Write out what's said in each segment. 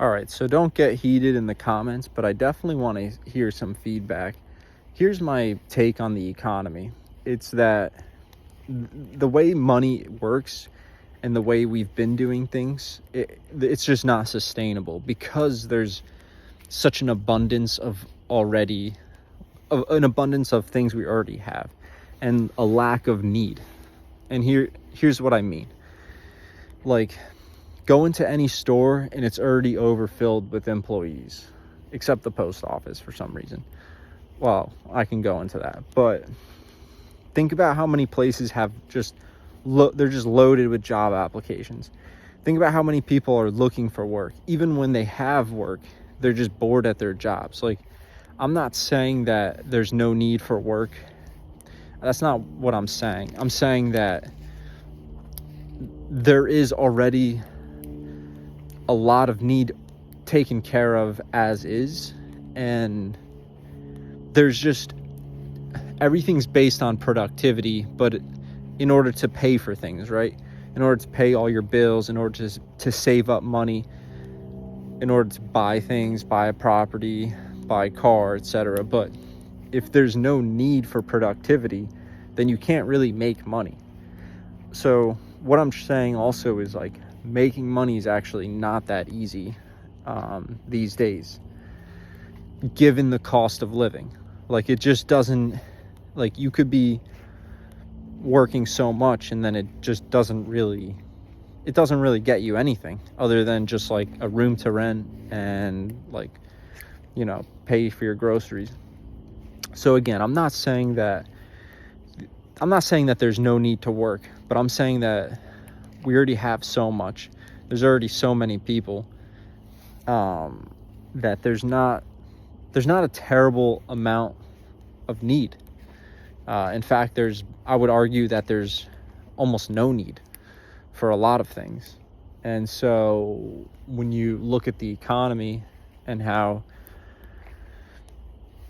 All right, so don't get heated in the comments, but I definitely want to hear some feedback. Here's my take on the economy. It's that the way money works and the way we've been doing things, it's just not sustainable because there's such an abundance of things we already have and a lack of need. And here's what I mean. Like, go into any store and it's already overfilled with employees, except the post office for some reason. Well, I can go into that, but think about how many places have they're just loaded with job applications. Think about how many people are looking for work. Even when they have work, they're just bored at their jobs. Like, I'm not saying that there's no need for work. That's not what I'm saying. I'm saying that there is already a lot of need taken care of as is, and there's just everything's based on productivity, but in order to pay for things, right? In order to pay all your bills, in order to save up money, in order to buy things, buy a property, buy a car, etc. But if there's no need for productivity, then you can't really make money. So what I'm saying also is, like, making money is actually not that easy these days, given the cost of living. Like, it just doesn't, like, you could be working so much and then it doesn't really get you anything other than just like a room to rent and, like, pay for your groceries. So again, I'm not saying that there's no need to work, but I'm saying that we already have so much. There's already so many people that there's not a terrible amount of need. In fact, I would argue that there's almost no need for a lot of things. And so when you look at the economy and how,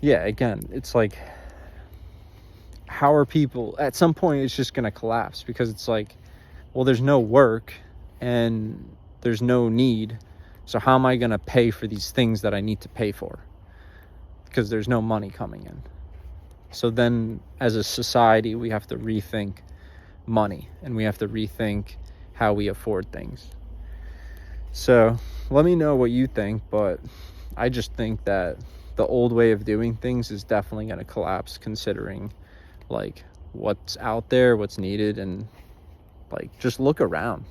again, it's like, how are people, at some point it's just going to collapse, because it's like, well, there's no work and there's no need. So how am I going to pay for these things that I need to pay for? Because there's no money coming in. So then, as a society, we have to rethink money, and we have to rethink how we afford things. So let me know what you think, but I just think that the old way of doing things is definitely going to collapse, considering, like, what's out there, what's needed, and, like, just look around.